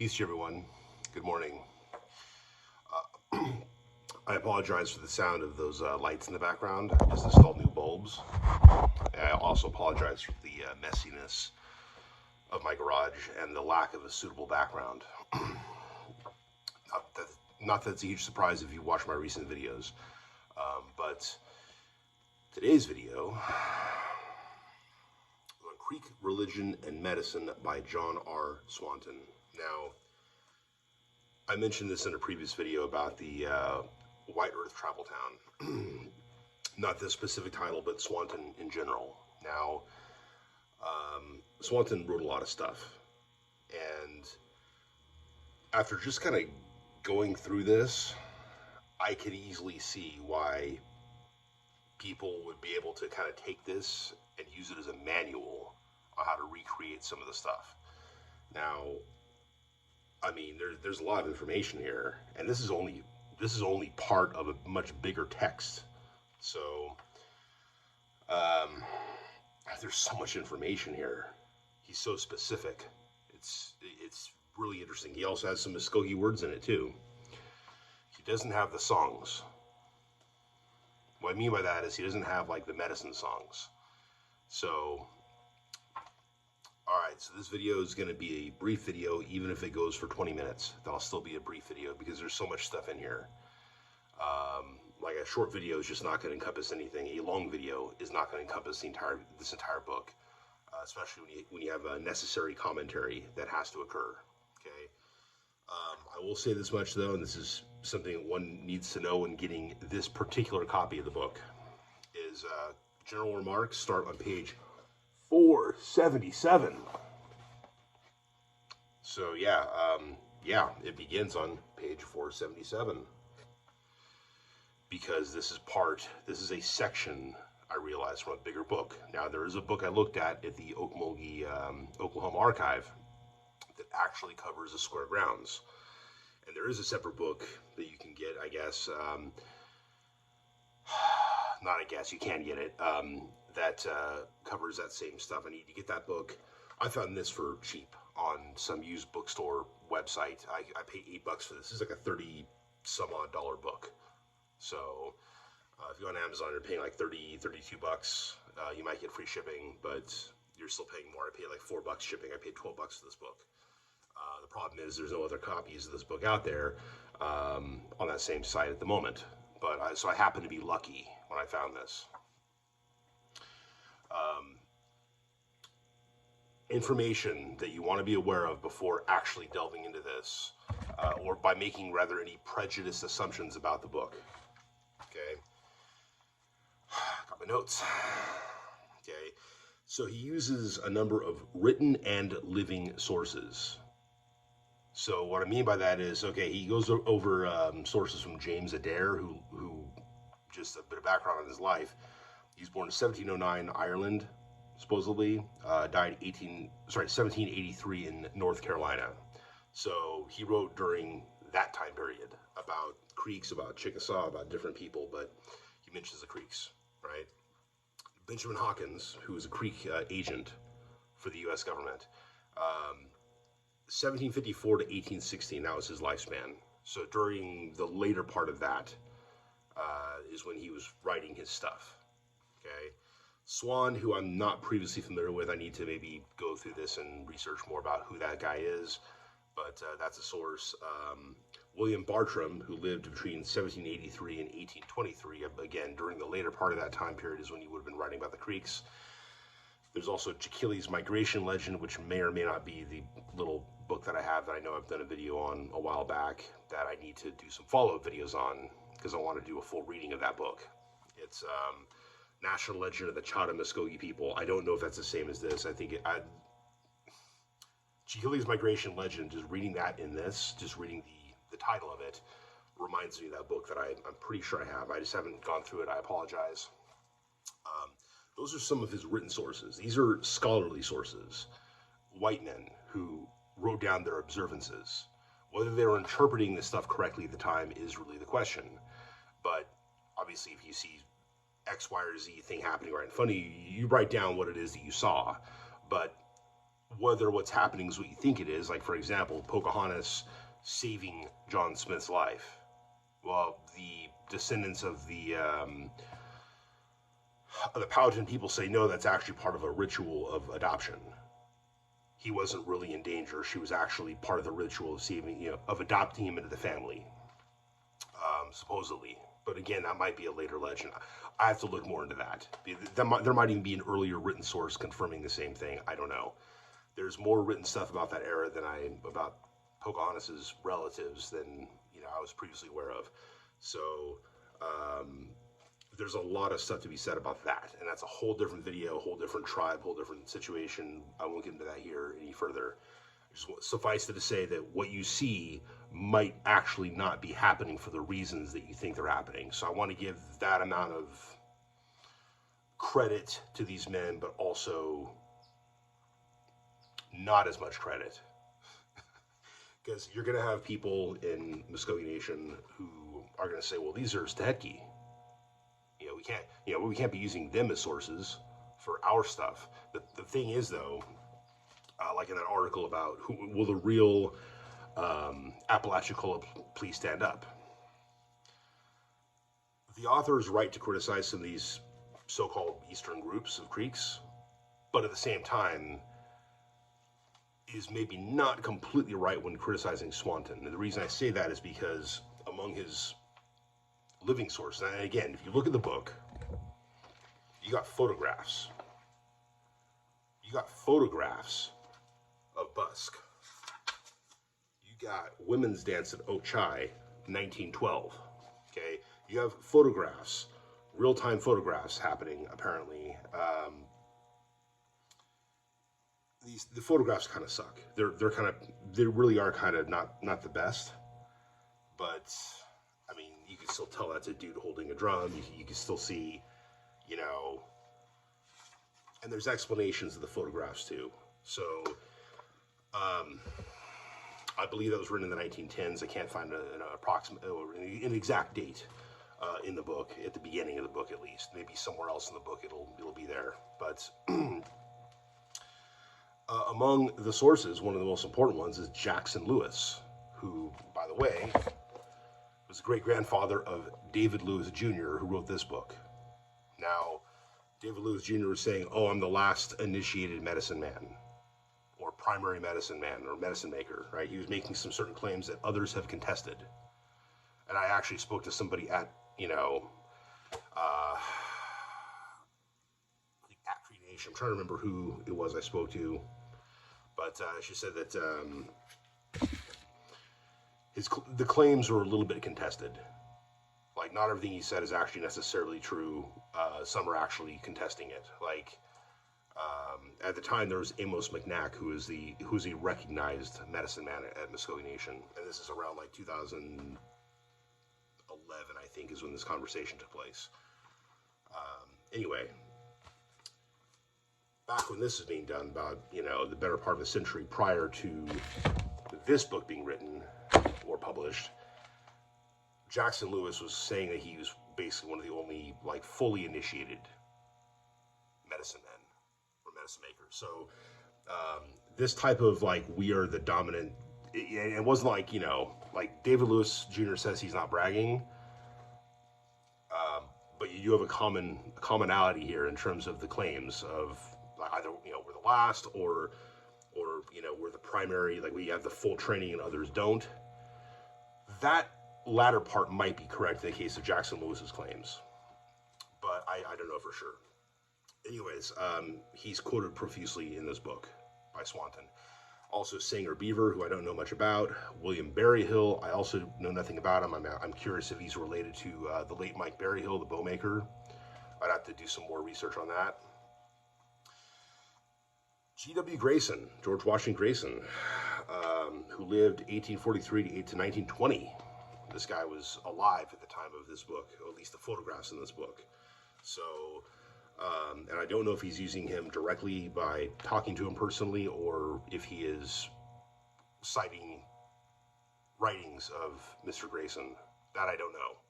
Peace to everyone. Good morning. I apologize for the sound of those lights in the background. I just installed new bulbs. And I also apologize for the messiness of my garage and the lack of a suitable background. Not that it's a huge surprise if you watch my recent videos, but today's video on Creek Religion and Medicine by John R. Swanton. Now, I mentioned this in a previous video about the White Earth Travel Town. Not this specific title, but Swanton in general. Now, Swanton wrote a lot of stuff, and after just kind of going through this, I could easily see why people would be able to kind of take this and use it as a manual on how to recreate some of the stuff. Now, I mean, there's a lot of information here, and this is only part of a much bigger text. So, there's so much information here. He's so specific. It's really interesting. He also has some Muskogee words in it too. He doesn't have the songs. What I mean by that is he doesn't have like the medicine songs. So, alright, so this video is going to be a brief video. Even if it goes for 20 minutes, that'll still be a brief video because there's so much stuff in here. Like a short video is just not going to encompass anything. A long video is not going to encompass this entire book, especially when you have a necessary commentary that has to occur. Okay, I will say this much though, and this is something that one needs to know when getting this particular copy of the book, is general remarks start on page 477. So yeah, it begins on page 477. Because this is a section, I realized, from a bigger book. Now, there is a book I looked at the Okmulgee, Oklahoma Archive that actually covers the square grounds. And there is a separate book that you can get, I guess, you can get it, that covers that same stuff. I need to get that book. I found this for cheap on some used bookstore website. I paid $8 for this. This is like a 30-some-odd dollar book. So, if you go on Amazon, you're paying like $32. You might get free shipping, but you're still paying more. I paid like $4 shipping. I paid $12 for this book. The problem is there's no other copies of this book out there on that same site at the moment. But so I happened to be lucky when I found this. Information that you want to be aware of before actually delving into this, or by making rather any prejudiced assumptions about the book. Okay, got my notes. Okay, so he uses a number of written and living sources. So what I mean by that is, okay, he goes over sources from James Adair, who just a bit of background on his life. He's born in 1709, Ireland, supposedly, died 1783 in North Carolina. So he wrote during that time period about Creeks, about Chickasaw, about different people, but he mentions the Creeks, right? Benjamin Hawkins, who was a Creek agent for the U.S. government, 1754 to 1816, that was his lifespan. So during the later part of that is when he was writing his stuff, okay? Swan, who I'm not previously familiar with, I need to maybe go through this and research more about who that guy is, but that's a source. William Bartram, who lived between 1783 and 1823, again, during the later part of that time period is when he would have been writing about the Creeks. There's also Achilles' Migration Legend, which may or may not be the little book that I have that I know I've done a video on a while back that I need to do some follow-up videos on because I want to do a full reading of that book. It's National Legend of the Chata Muskogee People. I don't know if that's the same as this. I think Achilles' Migration Legend, just reading that in this, just reading the title of it, reminds me of that book that I'm pretty sure I have. I just haven't gone through it. I apologize. Those are some of his written sources. These are scholarly sources. White men who wrote down their observances. Whether they were interpreting this stuff correctly at the time is really the question. But obviously, if you see X, Y, or Z thing happening right in front of you, you write down what it is that you saw. But whether what's happening is what you think it is. Like, for example, Pocahontas saving John Smith's life. Well, the descendants of the Powhatan people say, no, that's actually part of a ritual of adoption. He wasn't really in danger. She was actually part of the ritual of saving, of adopting him into the family, supposedly. But again, that might be a later legend. I have to look more into that. There might even be an earlier written source confirming the same thing. I don't know. There's more written stuff about that era about Pocahontas's relatives than I was previously aware of. So there's a lot of stuff to be said about that, and that's a whole different video, whole different tribe, whole different situation. I won't get into that here any further. Just suffice it to say that what you see might actually not be happening for the reasons that you think they're happening. So I want to give that amount of credit to these men, but also not as much credit. Because you're going to have people in Muskogee Nation who are going to say, well, these are Stedke. We can't be using them as sources for our stuff. The thing is, though, like in that article about will the real Apalachicola please stand up? The author is right to criticize some of these so-called Eastern groups of Creeks, but at the same time is maybe not completely right when criticizing Swanton. And the reason I say that is because among his living sources, and again, if you look at the book, you got photographs. You got photographs of busk. You got women's dance at Ochai, 1912. Okay, you have photographs, real-time photographs happening. Apparently, the photographs kind of suck. They really are kind of not the best. But I mean, you can still tell that's a dude holding a drum. You can still see, and there's explanations of the photographs too. So, I believe that was written in the 1910s. I can't find an approximate or an exact date in the book, at the beginning of the book at least. Maybe somewhere else in the book it'll be there. But among the sources, one of the most important ones is Jackson Lewis, who, by the way, was the great-grandfather of David Lewis Jr., who wrote this book. Now, David Lewis Jr. was saying, oh, I'm the last initiated medicine man, or primary medicine man, or medicine maker, right? He was making some certain claims that others have contested. And I actually spoke to somebody at, at Cree Nation. I'm trying to remember who it was I spoke to, but she said that the claims were a little bit contested. Like, not everything he said is actually necessarily true. Some are actually contesting it. Like, at the time, there was Amos McNack, who's a recognized medicine man at Muskogee Nation, and this is around like 2011, I think, is when this conversation took place. Anyway, back when this was being done, about the better part of a century prior to this book being written or published, Jackson Lewis was saying that he was basically one of the only fully initiated medicine men or medicine makers. So this type of we are the dominant, it wasn't like David Lewis Jr. says he's not bragging, but you do have a commonality here in terms of the claims of either we're the last or we're the primary, we have the full training and others don't. That latter part might be correct in the case of Jackson Lewis's claims, but I don't know for sure. Anyways, he's quoted profusely in this book by Swanton. Also, Sanger Beaver, who I don't know much about. William Berryhill, I also know nothing about him. I'm curious if he's related to the late Mike Berryhill, the bowmaker. I'd have to do some more research on that. G.W. Grayson, George Washington Grayson, who lived 1843 to 1920. This guy was alive at the time of this book, or at least the photographs in this book. So, and I don't know if he's using him directly by talking to him personally, or if he is citing writings of Mr. Grayson. That I don't know.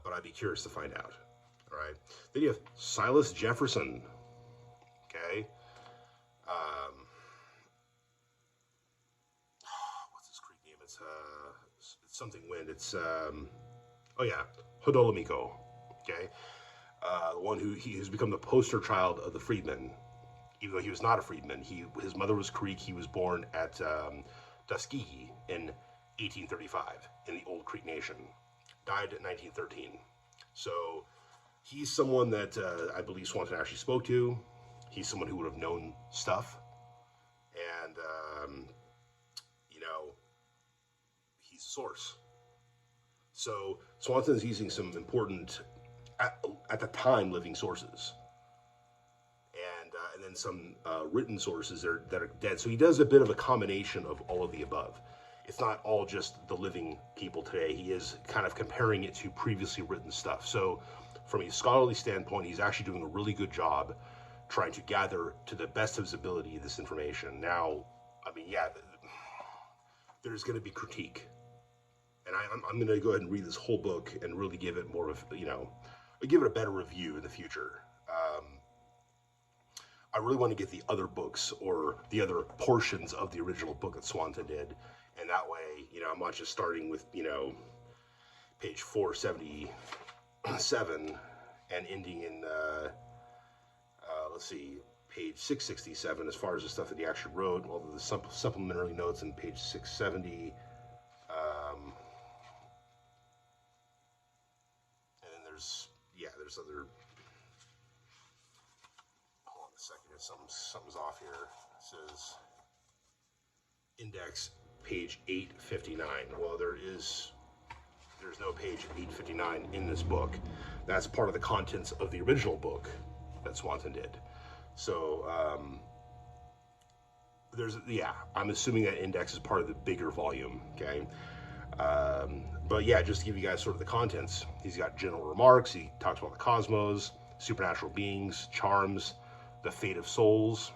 But I'd be curious to find out. All right. Then you have Silas Jefferson. Okay. it's something wind. It's oh yeah, Hodolomiko. Okay, the one who he has become the poster child of the freedmen, even though he was not a freedman. His mother was Creek. He was born at Tuskegee in 1835 in the Old Creek Nation. Died in 1913. So he's someone that I believe Swanton actually spoke to. He's someone who would have known stuff, and you know, he's a source. So Swanton's using some important, at the time, living sources, and then some written sources that are dead. So he does a bit of a combination of all of the above. It's not all just the living people today. He is kind of comparing it to previously written stuff. So from a scholarly standpoint, he's actually doing a really good job trying to gather to the best of his ability this information. Now, I mean, yeah, there's going to be critique. And I'm going to go ahead and read this whole book and really give it more of, give it a better review in the future. I really want to get the other books or the other portions of the original book that Swanton did. And that way, I'm not just starting with, page 477 and ending in, let's see, page 667 as far as the stuff that he actually wrote, although the supplementary notes in page 670. And then there's other, hold on a second, something's off here. It says index page 859. Well, there's no page 859 in this book. That's part of the contents of the original book that Swanton did. So I'm assuming that index is part of the bigger volume. Okay. But yeah, just to give you guys sort of the contents, he's got general remarks. He talks about the cosmos, supernatural beings, charms, the fate of souls,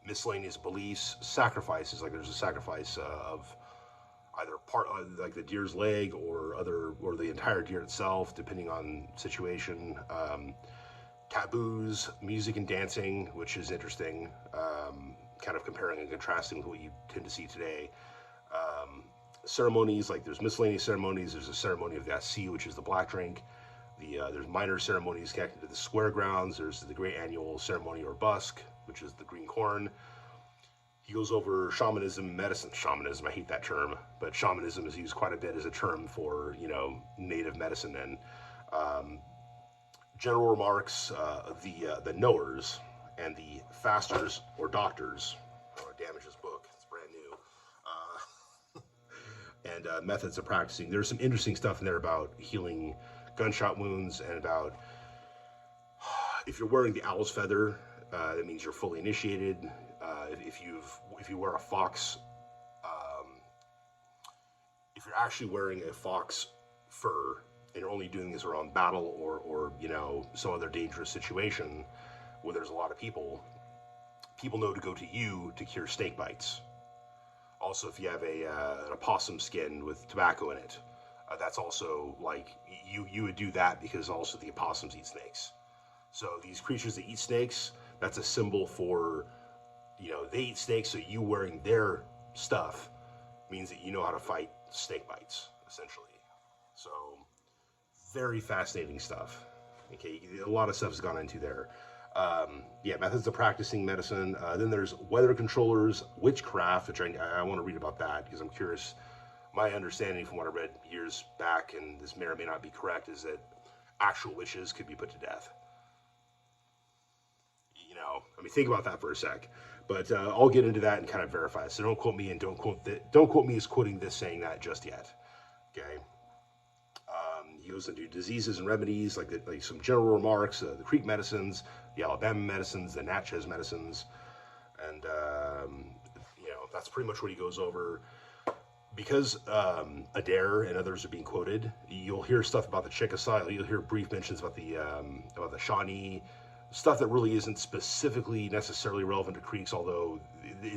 miscellaneous beliefs, sacrifices. Like there's a sacrifice of either part, like the deer's leg, or the entire deer itself, depending on situation. Taboos, music and dancing, which is interesting. Kind of comparing and contrasting with what you tend to see today. Ceremonies, like there's miscellaneous ceremonies. There's a ceremony of the Asi, which is the black drink. There's minor ceremonies connected to the square grounds. There's the great annual ceremony or busk, which is the green corn. He goes over shamanism, medicine. Shamanism, I hate that term, but shamanism is used quite a bit as a term for, native medicine. And general remarks, the knowers and the fasters or doctors. Oh, I damaged this book. It's brand new. And methods of practicing. There's some interesting stuff in there about healing gunshot wounds, and about if you're wearing the owl's feather, that means you're fully initiated. If you wear a fox, if you're actually wearing a fox fur and you're only doing this around battle or some other dangerous situation where there's a lot of people know to go to you to cure snake bites. Also, if you have an opossum skin with tobacco in it, that's also like you would do that because also the opossums eat snakes. So these creatures that eat snakes, that's a symbol for, they eat snakes, so you wearing their stuff means that you know how to fight snake bites, essentially. So very fascinating stuff. Okay, a lot of stuff has gone into there. Methods of practicing medicine. Then there's weather controllers, witchcraft, which I want to read about that because I'm curious. My understanding from what I read years back, and this may or may not be correct, is that actual witches could be put to death. Think about that for a sec. But I'll get into that and kind of verify. So don't quote me, and don't quote me as quoting this saying that just yet. Okay. He goes into diseases and remedies, like some general remarks, the Creek medicines, the Alabama medicines, the Natchez medicines, and that's pretty much what he goes over. Because Adair and others are being quoted, you'll hear stuff about the Chickasaw. You'll hear brief mentions about the Shawnee, stuff that really isn't specifically necessarily relevant to Creeks, although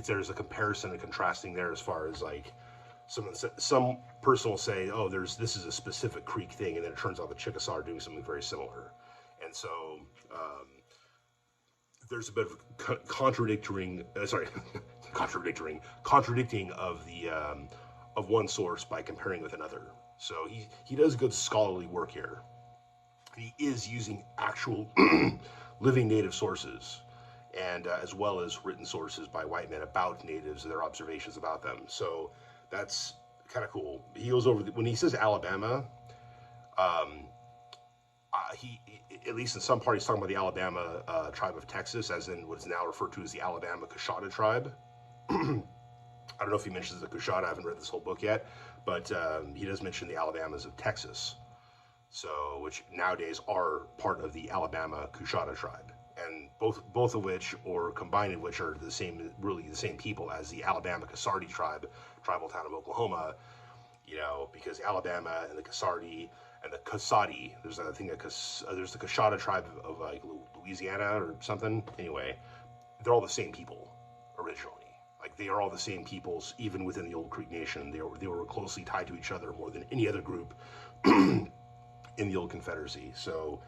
there's a comparison and contrasting there as far as like some person will say, oh, this is a specific Creek thing, and then it turns out the Chickasaw are doing something very similar. And so there's a bit of contradicting of the of one source by comparing with another. So he does good scholarly work here. He is using actual living native sources, and as well as written sources by white men about natives and their observations about them. So that's kind of cool. He goes over when he says Alabama. He at least in some part he's talking about the Alabama tribe of Texas, as in what is now referred to as the Alabama Coshada tribe. I don't know if he mentions the Coshada. I haven't read this whole book yet, but he does mention the Alabamas of Texas, so which nowadays are part of the Alabama Coshada tribe, and both of which, or combined in which, are the same, really the same people as the Alabama Kasardi tribe, tribal town of Oklahoma. You know, because Alabama and the Kasardi and the Kasadi, there's I think there's the Coshada tribe of like Louisiana or something. Anyway, they're all the same people originally. Like, they are all the same peoples, even within the Old Creek Nation. They were closely tied to each other more than any other group in the Old Confederacy. So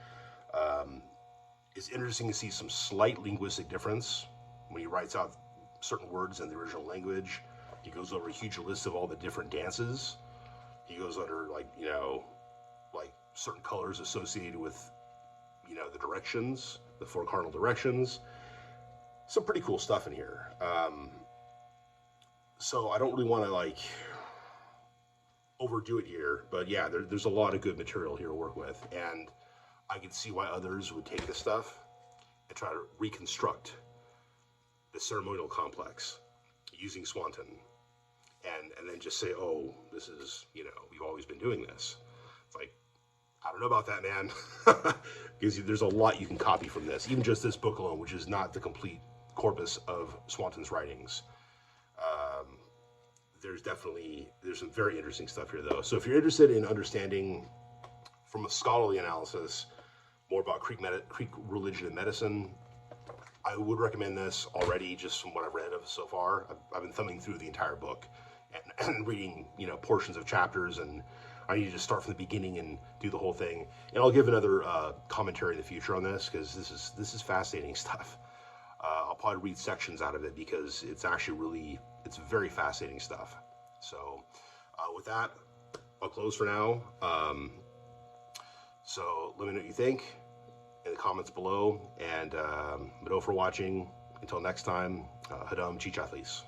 it's interesting to see some slight linguistic difference when he writes out certain words in the original language. He goes over a huge list of all the different dances. He goes under, like, you know, like certain colors associated with, you know, the directions, the 4 cardinal directions. Some pretty cool stuff in here. So I don't really want to, like, overdo it here, but yeah, there's a lot of good material here to work with, and I can see why others would take this stuff and try to reconstruct the ceremonial complex using Swanton, and then just say, oh, this is, you know, we've always been doing this. It's like, I don't know about that, man, because there's a lot you can copy from this, even just this book alone, which is not the complete corpus of Swanton's writings. There's some very interesting stuff here, though. So if you're interested in understanding from a scholarly analysis more about Creek religion and medicine, I would recommend this already, just from what I've read of so far. I've been thumbing through the entire book and reading, you know, portions of chapters, and I need to just start from the beginning and do the whole thing. And I'll give another commentary in the future on this, because this is fascinating stuff. I'll probably read sections out of it, because it's actually it's very fascinating stuff. So with that, I'll close for now. So let me know what you think in the comments below, and for watching. Until next time, Hadam Chichathlis.